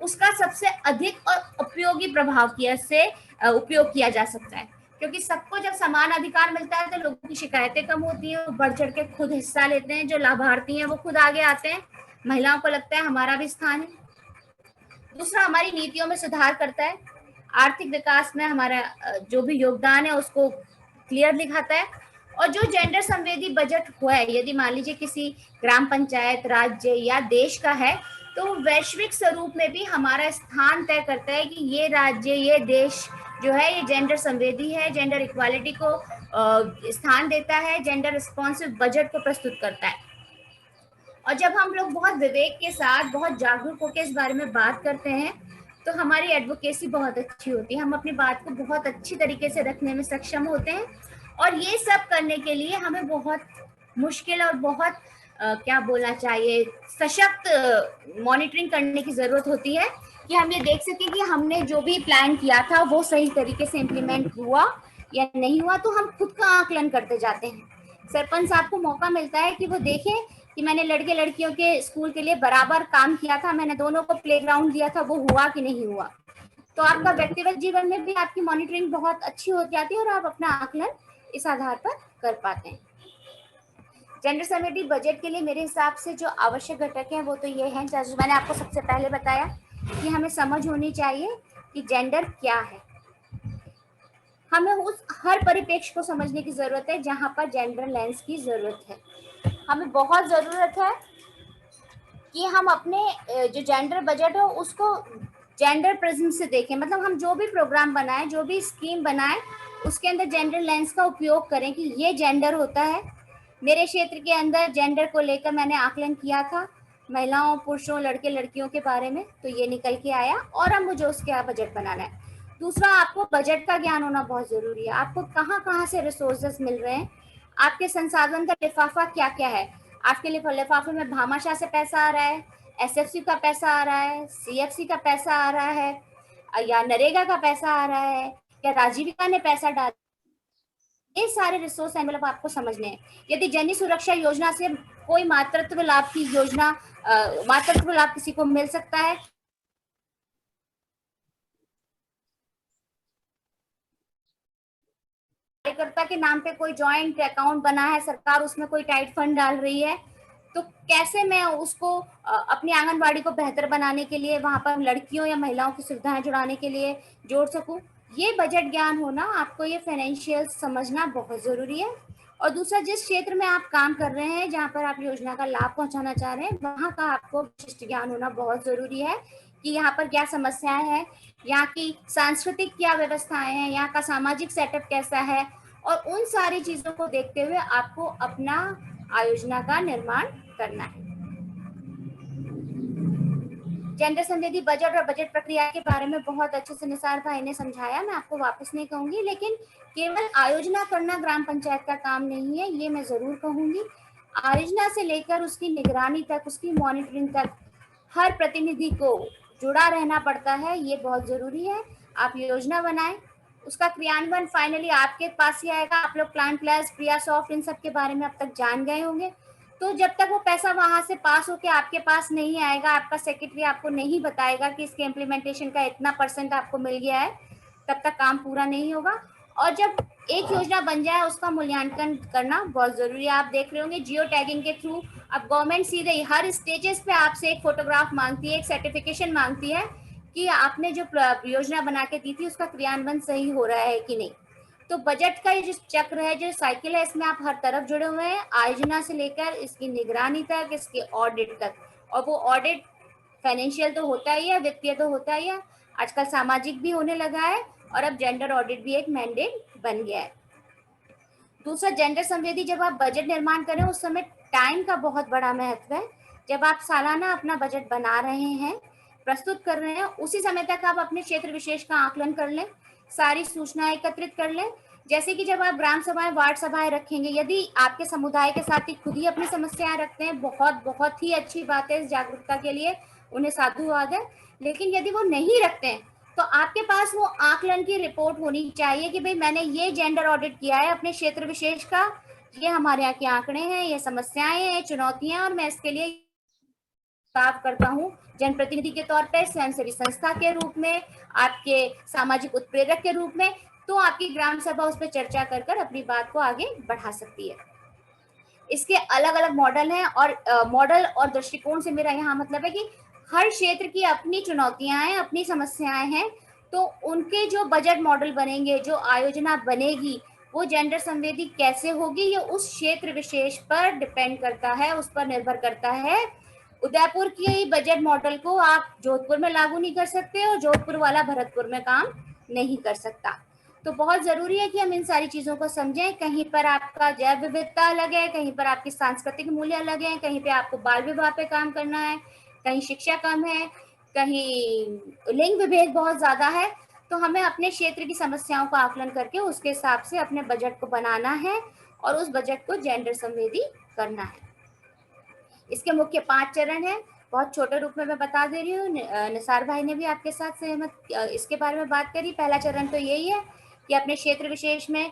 [SPEAKER 1] उसका सबसे अधिक और उपयोगी प्रभाव से उपयोग किया जा सकता है। क्योंकि सबको जब समान अधिकार मिलता है तो लोगों की शिकायतें कम होती हैं, वो बढ़ चढ़ के खुद हिस्सा लेते हैं, जो लाभार्थी हैं वो खुद आगे आते हैं, महिलाओं को लगता है हमारा भी स्थान है। दूसरा, हमारी नीतियों में सुधार करता है, आर्थिक विकास में हमारा जो भी योगदान है उसको क्लियर दिखाता है। और जो जेंडर संवेदी बजट हुआ है, यदि मान लीजिए किसी ग्राम पंचायत, राज्य या देश का है, तो वैश्विक स्वरूप में भी हमारा स्थान तय करता है कि ये राज्य, ये देश जो है ये जेंडर संवेदी है, जेंडर इक्वालिटी को स्थान देता है, जेंडर रिस्पॉन्सिव बजट को प्रस्तुत करता है। और जब हम लोग बहुत विवेक के साथ, बहुत जागरूक होकर इस बारे में बात करते हैं तो हमारी एडवोकेसी बहुत अच्छी होती है, हम अपनी बात को बहुत अच्छी तरीके से रखने में सक्षम होते हैं। और ये सब करने के लिए हमें बहुत मुश्किल और बहुत क्या बोलना चाहिए, सशक्त मॉनिटरिंग करने की जरूरत होती है कि हम ये देख सकें कि हमने जो भी प्लान किया था वो सही तरीके से इम्प्लीमेंट हुआ या नहीं हुआ। तो हम खुद का आकलन करते जाते हैं। सरपंच साहब को मौका मिलता है कि वो देखें कि मैंने लड़के लड़कियों के स्कूल के लिए बराबर काम किया था, मैंने दोनों को प्लेग्राउंड दिया था, वो हुआ कि नहीं हुआ। तो आपका व्यक्तिगत जीवन में भी आपकी मॉनिटरिंग बहुत अच्छी हो जाती है और आप अपना आकलन इस आधार पर कर पाते हैं। जेंडर समिति बजट के लिए मेरे हिसाब से जो आवश्यक घटक हैं वो तो ये हैं, जैसे मैंने आपको सबसे पहले बताया कि हमें समझ होनी चाहिए कि जेंडर क्या है। हमें उस हर परिप्रेक्ष्य को समझने की जरूरत है जहां पर जेंडर लेंस की जरूरत है। हमें बहुत जरूरत है कि हम अपने जो जेंडर बजट हो उसको जेंडर प्रिज्म से देखें। मतलब हम जो भी प्रोग्राम बनाएं, जो भी स्कीम बनाएं, उसके अंदर जेंडर लेंस का उपयोग करें कि ये जेंडर होता है। मेरे क्षेत्र के अंदर जेंडर को लेकर मैंने आकलन किया था, महिलाओं, पुरुषों, लड़के लड़कियों के बारे में, तो ये निकल के आया और अब मुझे उसके बजट बनाना है। दूसरा, आपको बजट का ज्ञान होना बहुत जरूरी है। आपको कहाँ कहाँ से रिसोर्सेस मिल रहे हैं, आपके संसाधन का लिफाफा क्या क्या है। आपके लिफाफे में भामाशाह से पैसा आ रहा है, एसएफसी का पैसा आ रहा है, सीएफसी का पैसा आ रहा है, या नरेगा का पैसा आ रहा है, या राजीविका ने पैसा डाला। ये सारे रिसोर्स एनवेलप आपको समझने हैं। यदि जननी सुरक्षा योजना से कोई मातृत्व लाभ की योजना, मातृत्व लाभ किसी को मिल सकता है, कार्यकर्ता के नाम पे कोई जॉइंट अकाउंट बना है, सरकार उसमें कोई टाइट फंड डाल रही है, तो कैसे मैं उसको अपनी आंगनबाड़ी को बेहतर बनाने के लिए, वहां पर लड़कियों या महिलाओं की सुविधाएं जुड़ाने के लिए जोड़ सकूं। ये बजट ज्ञान होना, आपको ये फाइनेंशियल समझना बहुत जरूरी है। और दूसरा, जिस क्षेत्र में आप काम कर रहे हैं, जहां पर आप योजना का लाभ पहुंचाना चाह रहे हैं, वहां का आपको विशिष्ट ज्ञान होना बहुत जरूरी है कि यहाँ पर क्या समस्याएं हैं, यहाँ की सांस्कृतिक क्या व्यवस्थाएं हैं, यहाँ का सामाजिक सेटअप कैसा है। और उन सारी चीजों को देखते हुए आपको अपना आयोजना का निर्माण करना है। जेंडर संवेदी बजट और बजट प्रक्रिया के बारे में बहुत अच्छे से निसार भाई ने समझाया, मैं आपको वापस नहीं कहूंगी, लेकिन केवल आयोजना करना ग्राम पंचायत का काम नहीं है, ये मैं जरूर कहूंगी। आयोजना से लेकर उसकी निगरानी तक, उसकी मॉनिटरिंग तक हर प्रतिनिधि को जुड़ा रहना पड़ता है, ये बहुत जरूरी है। आप योजना बनाएं, उसका क्रियान्वयन फाइनली आपके पास ही आएगा। आप लोग प्लान प्लस, प्रियासॉफ्ट, इन सब के बारे में अब तक जान गए होंगे। तो जब तक वो पैसा वहां से पास होके आपके पास नहीं आएगा, आपका सेक्रेटरी आपको नहीं बताएगा कि इसके इम्प्लीमेंटेशन का इतना % आपको मिल गया है, तब तक काम पूरा नहीं होगा। और जब एक योजना बन जाए उसका मूल्यांकन करना बहुत जरूरी है। आप देख रहे होंगे जियो टैगिंग के थ्रू अब गवर्नमेंट सीधे हर स्टेजेस पे आपसे एक फोटोग्राफ मांगती है, एक सर्टिफिकेशन मांगती है कि आपने जो योजना बना के दी थी उसका क्रियान्वयन सही हो रहा है कि नहीं। तो बजट का ये जो चक्र है, जो साइकिल है, इसमें आप हर तरफ जुड़े हुए हैं, आयोजना से लेकर इसकी निगरानी तक, इसके ऑडिट तक। और वो ऑडिट फाइनेंशियल तो होता ही है, वित्तीय तो होता ही है, आजकल सामाजिक भी होने लगा है, और अब जेंडर ऑडिट भी एक मैंडेट बन गया है। दूसरा, जेंडर संवेदी जब आप बजट निर्माण करें उस समय टाइम का बहुत बड़ा महत्व है। जब आप सालाना अपना बजट बना रहे हैं, प्रस्तुत कर रहे हैं, उसी समय तक आप अपने क्षेत्र विशेष का आकलन कर लें सारी सूचनाएं एकत्रित कर लें। जैसे कि जब आप ग्राम सभाएं, वार्ड सभाएं रखेंगे, यदि आपके समुदाय के साथी खुद ही अपनी समस्याएं रखते हैं, बहुत बहुत ही अच्छी बात है, इस जागरूकता के लिए उन्हें साधुवाद है। लेकिन यदि वो नहीं रखते हैं तो आपके पास वो आकलन की रिपोर्ट होनी चाहिए कि भाई मैंने ये जेंडर ऑडिट किया है अपने क्षेत्र विशेष का, ये हमारे यहाँ के आंकड़े हैं, ये समस्याएं हैं, चुनौतियां, और मैं इसके लिए काम करता हूँ जनप्रतिनिधि के तौर पे, स्वयंसेवी संस्था के रूप में, आपके सामाजिक उत्प्रेरक के रूप में। तो आपकी ग्राम सभा उस पर चर्चा कर कर अपनी बात को आगे बढ़ा सकती है। इसके अलग अलग मॉडल हैं, और मॉडल और दृष्टिकोण से मेरा यहाँ मतलब है कि हर क्षेत्र की अपनी चुनौतियां हैं, अपनी समस्याएं हैं, तो उनके जो बजट मॉडल बनेंगे, जो आयोजना बनेगी, वो जेंडर संवेदी कैसे होगी, ये उस क्षेत्र विशेष पर डिपेंड करता है, उस पर निर्भर करता है। उदयपुर की बजट मॉडल को आप जोधपुर में लागू नहीं कर सकते, और जोधपुर वाला भरतपुर में काम नहीं कर सकता। तो बहुत जरूरी है कि हम इन सारी चीजों को समझें। कहीं पर आपका जैव विविधता अलग है, कहीं पर आपकी सांस्कृतिक मूल्य अलग है, कहीं पे आपको बाल विवाह पे काम करना है, कहीं शिक्षा कम है, कहीं लिंग विभेद बहुत ज्यादा है। तो हमें अपने क्षेत्र की समस्याओं का आकलन करके उसके हिसाब से अपने बजट को बनाना है, और उस बजट को जेंडर संवेदी करना है। इसके मुख्य 5 चरण हैं, बहुत छोटे रूप में मैं बता दे रही हूँ। निसार भाई ने भी आपके साथ सहमत इसके बारे में बात करी। पहला चरण तो यही है कि अपने क्षेत्र विशेष में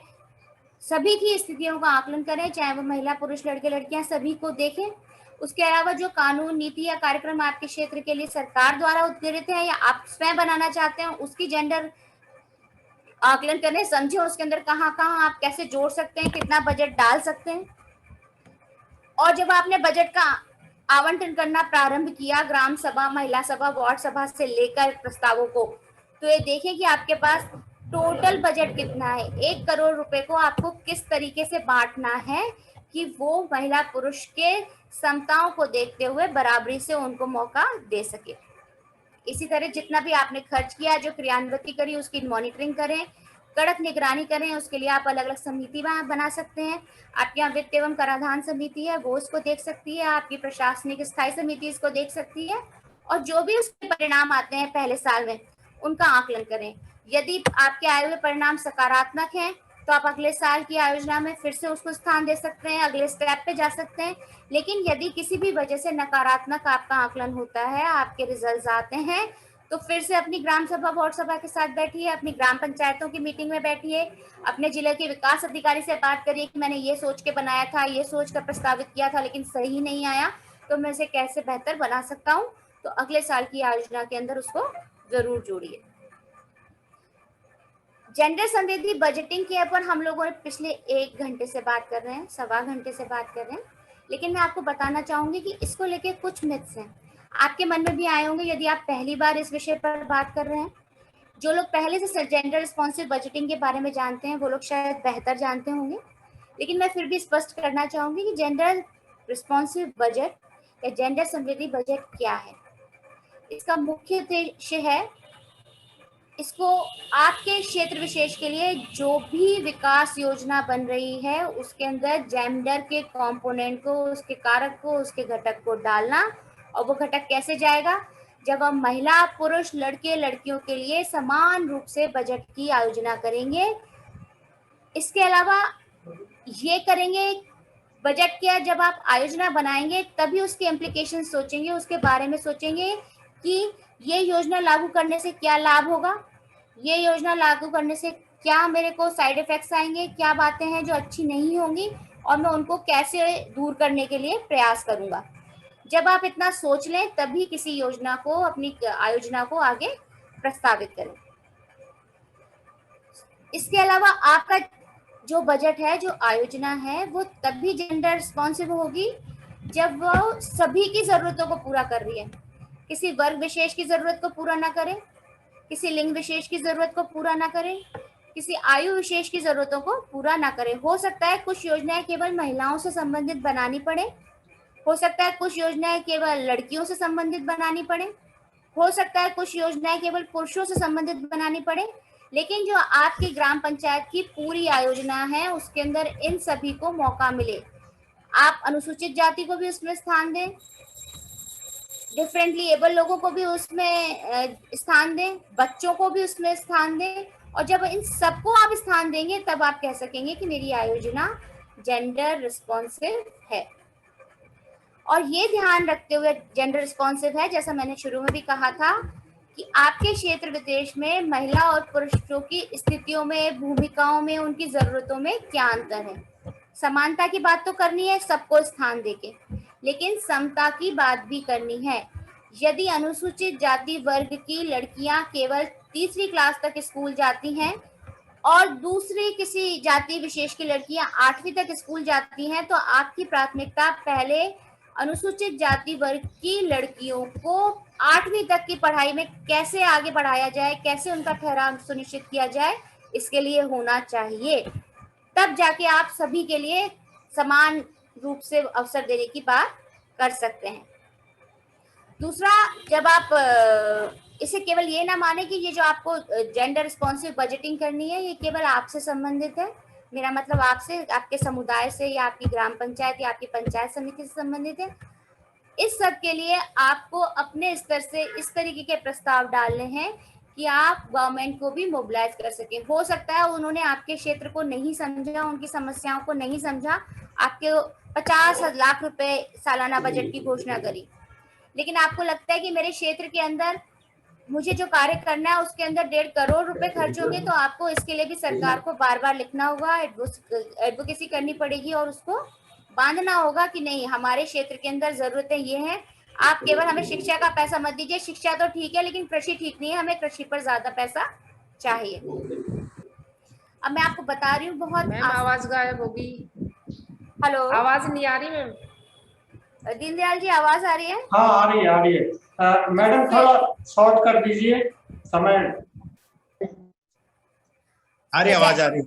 [SPEAKER 1] सभी की स्थितियों का आकलन करें, चाहे वो महिला, पुरुष, लड़के, लड़कियां, सभी को देखें। उसके अलावा जो कानून, नीति या कार्यक्रम आपके क्षेत्र के लिए सरकार द्वारा उत्प्रेरित है या आप स्वयं बनाना चाहते हैं, उसकी जेंडर आकलन करें, समझें उसके अंदर कहाँ कहाँ आप कैसे जोड़ सकते हैं, कितना बजट डाल सकते हैं। और जब आपने बजट का आवंटन करना प्रारंभ किया, ग्राम सभा, महिला सभा, वार्ड सभा से लेकर प्रस्तावों को, तो ये देखें कि आपके पास टोटल बजट कितना है। 1 करोड़ रुपए को आपको किस तरीके से बांटना है कि वो महिला पुरुष के समताओं को देखते हुए बराबरी से उनको मौका दे सके। इसी तरह जितना भी आपने खर्च किया, जो क्रियान्विति करी, उसकी मॉनिटरिंग करें, कड़क निगरानी करें। उसके लिए आप अलग अलग समिति बना सकते हैं। आपके यहाँ वित्त एवं कराधान समिति है, वो इसको देख सकती है। आपकी प्रशासनिक स्थायी समिति इसको देख सकती है, और जो भी उसके परिणाम आते हैं पहले साल में, उनका आकलन करें। यदि आपके आए हुए परिणाम सकारात्मक हैं तो आप अगले साल की आयोजना में फिर से उसको स्थान दे सकते हैं, अगले स्टेप पे जा सकते हैं। लेकिन यदि किसी भी वजह से नकारात्मक आपका आकलन होता है, आपके रिजल्ट आते हैं, तो फिर से अपनी ग्राम सभा, वार्ड सभा के साथ बैठिए, अपनी ग्राम पंचायतों की मीटिंग में बैठिए, अपने जिले के विकास अधिकारी से बात करिए कि मैंने ये सोच के बनाया था, ये सोच कर प्रस्तावित किया था, लेकिन सही नहीं आया, तो मैं इसे कैसे बेहतर बना सकता हूँ। तो अगले साल की आयोजना के अंदर उसको जरूर जोड़िए। जेंडर संवेदी बजटिंग के ऊपर हम लोगों ने पिछले 1 घंटे से बात कर रहे हैं, 1.25 घंटे से बात कर रहे हैं, लेकिन मैं आपको बताना चाहूंगी कि इसको लेके कुछ मिथ्स हैं, आपके मन में भी आए होंगे यदि आप पहली बार इस विषय पर बात कर रहे हैं। जो लोग पहले से जेंडर रिस्पॉन्सिव बजटिंग के बारे में जानते हैं, वो लोग शायद बेहतर जानते होंगे, लेकिन मैं फिर भी स्पष्ट करना चाहूंगी कि जेंडर रिस्पॉन्सिव बजट या जेंडर संवेदी बजट क्या है। इसका मुख्य उद्देश्य है, इसको आपके क्षेत्र विशेष के लिए जो भी विकास योजना बन रही है उसके अंदर जेंडर के कंपोनेंट को, उसके कारक को, उसके घटक को डालना। और वो घटक कैसे जाएगा? जब हम महिला, पुरुष, लड़के, लड़कियों के लिए समान रूप से बजट की आयोजना करेंगे। इसके अलावा ये करेंगे, बजट के जब आप आयोजना बनाएंगे तभी उसके इम्प्लीकेशन सोचेंगे, उसके बारे में सोचेंगे कि ये योजना लागू करने से क्या लाभ होगा, ये योजना लागू करने से क्या मेरे को साइड इफेक्ट्स आएंगे, क्या बातें हैं जो अच्छी नहीं होंगी, और मैं उनको कैसे दूर करने के लिए प्रयास करूंगा। जब आप इतना सोच लें तभी किसी योजना को, अपनी आयोजना को आगे प्रस्तावित करें। इसके अलावा आपका जो बजट है, जो आयोजना है, वो तभी जेंडर रिस्पॉन्सिव होगी जब वो सभी की जरूरतों को पूरा कर रही है, किसी वर्ग विशेष की जरूरत को पूरा ना करे, किसी लिंग विशेष की जरूरत को पूरा ना करें, किसी आयु विशेष की जरूरतों को पूरा ना करें। हो सकता है कुछ योजनाएं केवल महिलाओं से संबंधित बनानी पड़े, हो सकता है कुछ योजनाएं केवल लड़कियों से संबंधित बनानी पड़े, हो सकता है कुछ योजनाएं केवल पुरुषों से संबंधित बनानी पड़े, लेकिन जो आपकी ग्राम पंचायत की पूरी आयोजना है उसके अंदर इन सभी को मौका मिले। आप अनुसूचित जाति को भी उसमें स्थान दें, डिफरेंटली एबल लोगों को भी उसमें स्थान दें, बच्चों को भी उसमें स्थान दें, और जब इन सबको आप स्थान देंगे तब आप कह सकेंगे कि मेरी आयोजना जेंडर रिस्पॉन्सिव है। और ये ध्यान रखते हुए जेंडर रिस्पॉन्सिव है, जैसा मैंने शुरू में भी कहा था कि आपके क्षेत्र विदेश में महिला और पुरुषों की स्थितियों में, भूमिकाओं में, उनकी जरूरतों में क्या अंतर है। समानता की बात तो करनी है सबको स्थान देके, लेकिन समता की बात भी करनी है। यदि अनुसूचित जाति वर्ग की लड़कियां केवल तीसरी क्लास तक स्कूल जाती हैं और दूसरी किसी जाति विशेष की लड़कियां 8वीं तक स्कूल जाती हैं, तो आपकी प्राथमिकता पहले अनुसूचित जाति वर्ग की लड़कियों को 8वीं तक की पढ़ाई में कैसे आगे बढ़ाया जाए, कैसे उनका ठहराव सुनिश्चित किया जाए, इसके लिए होना चाहिए। तब जाके आप सभी के लिए समान रूप से अवसर देने की बात कर सकते हैं। दूसरा, जब आप इसे केवल ये ना माने कि ये जो आपको जेंडर रिस्पॉन्सिव बजटिंग करनी है ये केवल आपसे संबंधित है, मेरा मतलब आपसे, आपके समुदाय से या आपकी ग्राम पंचायत या आपकी पंचायत समिति से संबंधित है। इस सब के लिए आपको अपने स्तर से इस तरीके के प्रस्ताव डालने हैं कि आप गवर्नमेंट को भी मोबिलाइज कर सकें। हो सकता है उन्होंने आपके क्षेत्र को नहीं समझा, उनकी समस्याओं को नहीं समझा, आपके 50 लाख रुपए सालाना बजट की घोषणा करी, लेकिन आपको लगता है कि मेरे क्षेत्र के अंदर मुझे जो कार्य करना है उसके अंदर 1.5 करोड़ रुपए खर्च होंगे, तो आपको इसके लिए भी सरकार को बार बार लिखना होगा, एडवोकेसी करनी पड़ेगी और उसको बांधना होगा कि नहीं, हमारे क्षेत्र के अंदर जरूरतें ये हैं। आप केवल हमें शिक्षा का पैसा मत दीजिए, शिक्षा तो ठीक है लेकिन कृषि ठीक नहीं है, हमें कृषि पर ज्यादा पैसा चाहिए। अब मैं आपको बता रही हूँ बहुत
[SPEAKER 5] मैम आवाज गायब होगी।
[SPEAKER 1] हेलो,
[SPEAKER 5] आवाज नहीं आ रही मैम।
[SPEAKER 1] दीनदयाल जी आवाज आ रही है?
[SPEAKER 2] हाँ आ रही है, आ रही है। मैडम थोड़ा शॉर्ट कर दीजिए समय।
[SPEAKER 4] आ रही आवाज आ रही।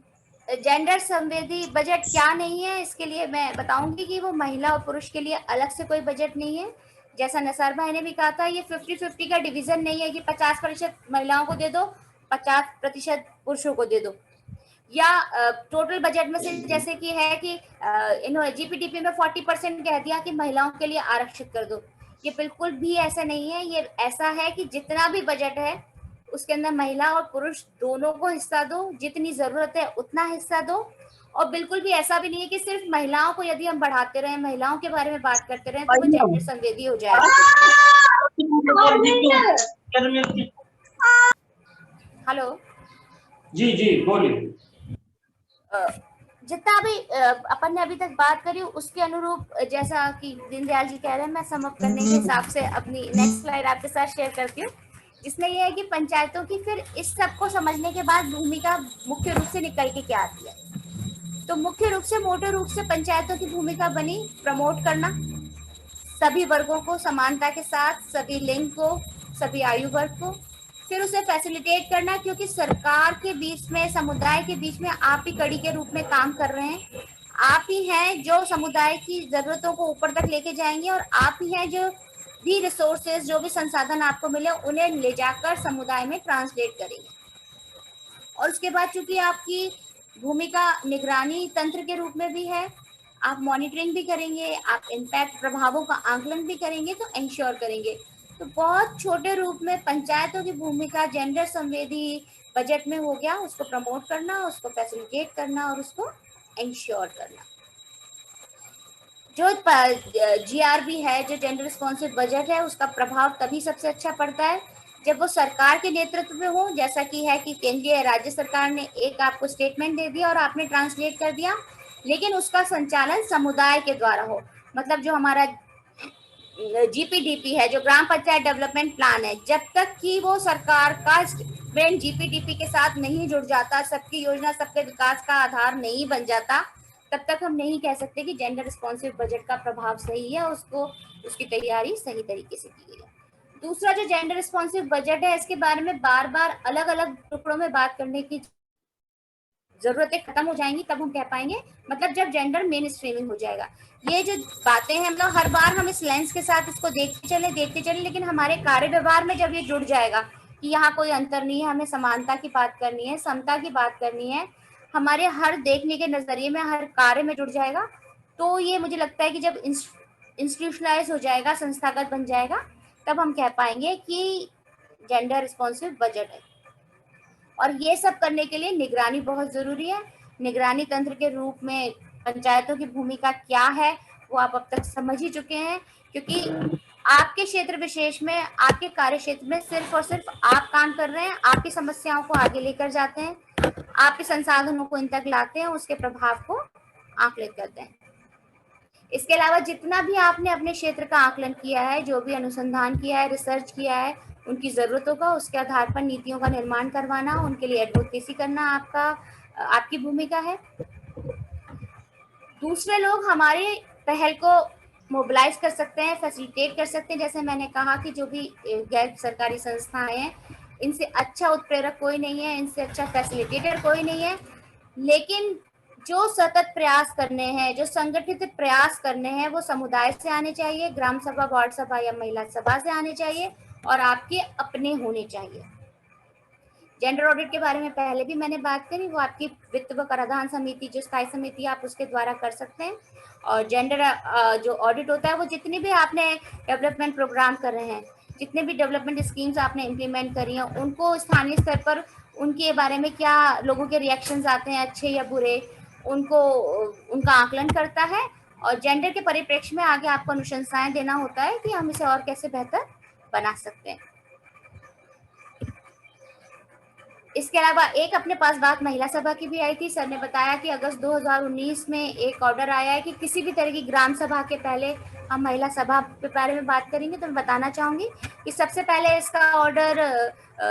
[SPEAKER 1] जेंडर संवेदी बजट क्या नहीं है, इसके लिए मैं बताऊंगी कि वो महिला और पुरुष के लिए अलग से कोई बजट नहीं है। जैसा नसार भाई ने भी कहा था, ये 50-50 का डिवीजन नहीं है कि 50% महिलाओं को दे दो, 50% पुरुषों को दे दो, या टोटल बजट में से जैसे कि है कि इन्होंने जीपीडीपी में 40% कह दिया कि महिलाओं के लिए आरक्षित कर दो। ये बिल्कुल भी ऐसा नहीं है। ये ऐसा है कि जितना भी बजट है उसके अंदर महिला और पुरुष दोनों को हिस्सा दो, जितनी जरूरत है उतना हिस्सा दो। और बिल्कुल भी ऐसा भी नहीं है कि सिर्फ महिलाओं को यदि हम बढ़ाते रहे, महिलाओं के बारे में बात करते रहे, तो वो जेंडर संवेदी हो जाएगा। हेलो
[SPEAKER 2] जी जी बोलिए।
[SPEAKER 1] जितना भी अपन ने अभी तक बात करी उसके अनुरूप, जैसा कि दीनदयाल जी कह रहे हैं, मैं सम अप करने के हिसाब से अपनी नेक्स्ट स्लाइड आपके साथ शेयर करती हूँ, जिसमें यह है कि पंचायतों की फिर इस सब को समझने के बाद भूमिका मुख्य रूप से निकल के क्या आती है। तो मुख्य रूप से, मोटे रूप से पंचायतों की भूमिका बनी प्रमोट करना, सभी वर्गों को समानता के साथ, सभी लिंग को, सभी आयु वर्ग को, फिर उसे फैसिलिटेट करना, क्योंकि सरकार के बीच में, समुदाय के बीच में आप ही कड़ी के रूप में काम कर रहे हैं। आप ही हैं जो समुदाय की जरूरतों को ऊपर तक लेके जाएंगे, और आप ही हैं जो भी रिसोर्सेज, जो भी संसाधन आपको मिले उन्हें ले जाकर समुदाय में ट्रांसलेट करेंगे। और उसके बाद चूंकि आपकी भूमिका निगरानी तंत्र के रूप में भी है, आप मॉनिटरिंग भी करेंगे, आप इम्पैक्ट प्रभावों का आकलन भी करेंगे, तो इंश्योर करेंगे। तो बहुत छोटे रूप में पंचायतों की भूमिका जेंडर संवेदी बजट में हो गया, उसको प्रमोट करना, उसको फैसिलिटेट करना और उसको इंश्योर करना। जो जीआरबी है, जो जेंडर रिस्पॉन्सिव बजट है, उसका प्रभाव तभी सबसे अच्छा पड़ता है जब वो सरकार के नेतृत्व में हो, जैसा कि है कि केंद्रीय राज्य सरकार ने एक आपको स्टेटमेंट दे दिया और आपने ट्रांसलेट कर दिया, लेकिन उसका संचालन समुदाय के द्वारा हो। मतलब जो हमारा जीपीडीपी है, जो ग्राम पंचायत डेवलपमेंट प्लान है, जब तक कि वो सरकार का स्टेटमेंट जीपीडीपी के साथ नहीं जुड़ जाता, सबकी योजना सबके विकास का आधार नहीं बन जाता, तब तक हम नहीं कह सकते कि जेंडर रिस्पॉन्सिव बजट का प्रभाव सही है, उसको, उसकी तैयारी सही तरीके से की गई है। दूसरा, जो जेंडर रिस्पॉन्सिव बजट है, इसके बारे में बार बार अलग अलग टुकड़ों में बात करने की जरूरतें खत्म हो जाएंगी, तब हम कह पाएंगे, मतलब जब जेंडर मेन स्ट्रीमिंग हो जाएगा। ये जो बातें हैं, मतलब हर बार हम इस लेंस के साथ इसको देखते चले, लेकिन हमारे कार्य व्यवहार में जब ये जुड़ जाएगा कि यहाँ कोई अंतर नहीं है, हमें समानता की बात करनी है, समता की बात करनी है, हमारे हर देखने के नजरिए में, हर कार्य में जुड़ जाएगा, तो ये मुझे लगता है कि जब इंस्टीट्यूशनलाइज हो जाएगा, संस्थागत बन जाएगा, तब हम कह पाएंगे कि जेंडर रिस्पॉन्सिव बजट है। और ये सब करने के लिए निगरानी बहुत जरूरी है। निगरानी तंत्र के रूप में पंचायतों की भूमिका क्या है वो आप अब तक समझ ही चुके हैं, क्योंकि आपके क्षेत्र विशेष में, आपके कार्य क्षेत्र में सिर्फ और सिर्फ आप काम कर रहे हैं, आपकी समस्याओं को आगे लेकर जाते हैं, आपके संसाधनों को इन तक लाते हैं, उसके प्रभाव को आकलित करते हैं। इसके अलावा जितना भी आपने अपने क्षेत्र का आकलन किया है, जो भी अनुसंधान किया है, रिसर्च किया है, उनकी जरूरतों का, उसके आधार पर नीतियों का निर्माण करवाना, उनके लिए एडवोकेसी करना आपकी भूमिका है। दूसरे लोग हमारे पहल को मोबिलाइज कर सकते हैं, फैसिलिटेट कर सकते हैं। जैसे मैंने कहा कि जो भी गैर सरकारी संस्थाएं हैं, इनसे अच्छा उत्प्रेरक कोई नहीं है, इनसे अच्छा फैसिलिटेटर कोई नहीं है, लेकिन जो सतत प्रयास करने हैं, जो संगठित प्रयास करने हैं, वो समुदाय से आने चाहिए, ग्राम सभा, वार्ड सभा या महिला सभा से आने चाहिए और आपके अपने होने चाहिए। जेंडर ऑडिट के बारे में पहले भी मैंने बात करी, वो आपकी वित्त व कराधान समिति, जो स्थायी समिति, आप उसके द्वारा कर सकते हैं। और जेंडर जो ऑडिट होता है, वो जितने भी आपने डेवलपमेंट प्रोग्राम कर रहे हैं, जितने भी डेवलपमेंट स्कीम्स आपने इम्प्लीमेंट करी हैं, उनको स्थानीय स्तर पर उनके बारे में क्या लोगों के रिएक्शंस आते हैं, अच्छे या बुरे, उनका आकलन करता है और जेंडर के परिप्रेक्ष्य में आगे आपको अनुशंसाएं देना होता है कि हम इसे और कैसे बेहतर बना सकते हैं। इसके अलावा एक अपने पास बात महिला सभा की भी आई थी। सर ने बताया कि अगस्त 2019 में एक ऑर्डर आया है कि किसी भी तरह की ग्राम सभा के पहले हम महिला सभा के बारे में बात करेंगे। तो मैं बताना चाहूंगी कि सबसे पहले इसका ऑर्डर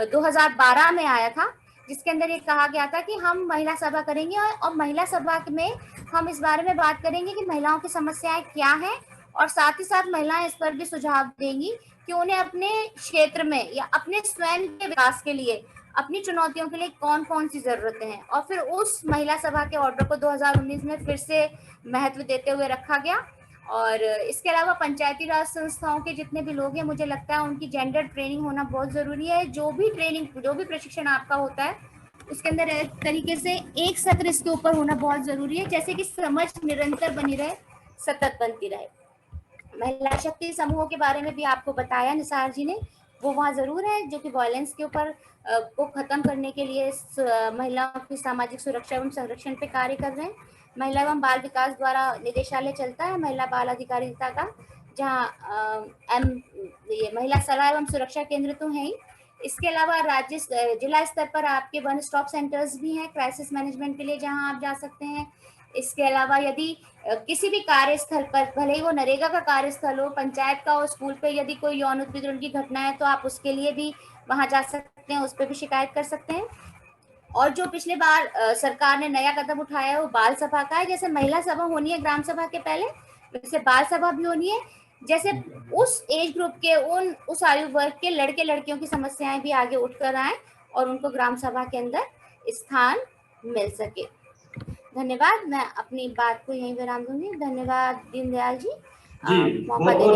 [SPEAKER 1] 2012 में आया था, जिसके अंदर ये कहा गया था कि हम महिला सभा करेंगे और महिला सभा में हम इस बारे में बात करेंगे कि महिलाओं की समस्याएं क्या हैं, और साथ ही साथ महिलाएं इस पर भी सुझाव देंगी कि उन्हें अपने क्षेत्र में या अपने स्वयं के विकास के लिए, अपनी चुनौतियों के लिए कौन कौन सी जरूरतें हैं। और फिर उस महिला सभा के ऑर्डर को 2019 में फिर से महत्व देते हुए रखा गया। और इसके अलावा पंचायती राज संस्थाओं के जितने भी लोग हैं, मुझे लगता है उनकी जेंडर ट्रेनिंग होना बहुत जरूरी है। जो भी प्रशिक्षण आपका होता है, उसके अंदर एक तरीके से एक सत्र इसके ऊपर होना बहुत जरूरी है, जैसे कि समझ निरंतर बनी रहे, सतत बनती रहे। महिला शक्ति समूहों के बारे में भी आपको बताया निसार जी ने, वो वहाँ जरूर है, जो कि वायलेंस के ऊपर को खत्म करने के लिए महिलाओं की सामाजिक सुरक्षा एवं संरक्षण पे कार्य कर रहे हैं। महिला एवं बाल विकास द्वारा निदेशालय चलता है महिला बाल अधिकारिता का, जहाँ ये महिला सलाह एवं सुरक्षा केंद्र तो है ही। इसके अलावा राज्य जिला स्तर पर आपके वन स्टॉप सेंटर्स भी हैं क्राइसिस मैनेजमेंट के लिए, जहां आप जा सकते हैं। इसके अलावा यदि किसी भी कार्यस्थल पर, भले ही वो नरेगा का कार्यस्थल हो, पंचायत का हो, स्कूल पे यदि कोई यौन उत्पीड़न की घटना है, तो आप उसके लिए भी वहां जा सकते हैं, उस पर भी शिकायत कर सकते हैं। और जो पिछले बार सरकार ने नया कदम उठाया है वो बाल सभा का है। जैसे महिला सभा होनी है ग्राम सभा के पहले, वैसे बाल सभा भी होनी है, जैसे उस एज ग्रुप के उस आयु वर्ग के लड़के लड़कियों की समस्याएं भी आगे उठकर आए और उनको ग्राम सभा के अंदर स्थान मिल सके। धन्यवाद। मैं अपनी बात को यहीं विराम दूंगी। धन्यवाद दीनदयाल जी, मौका देने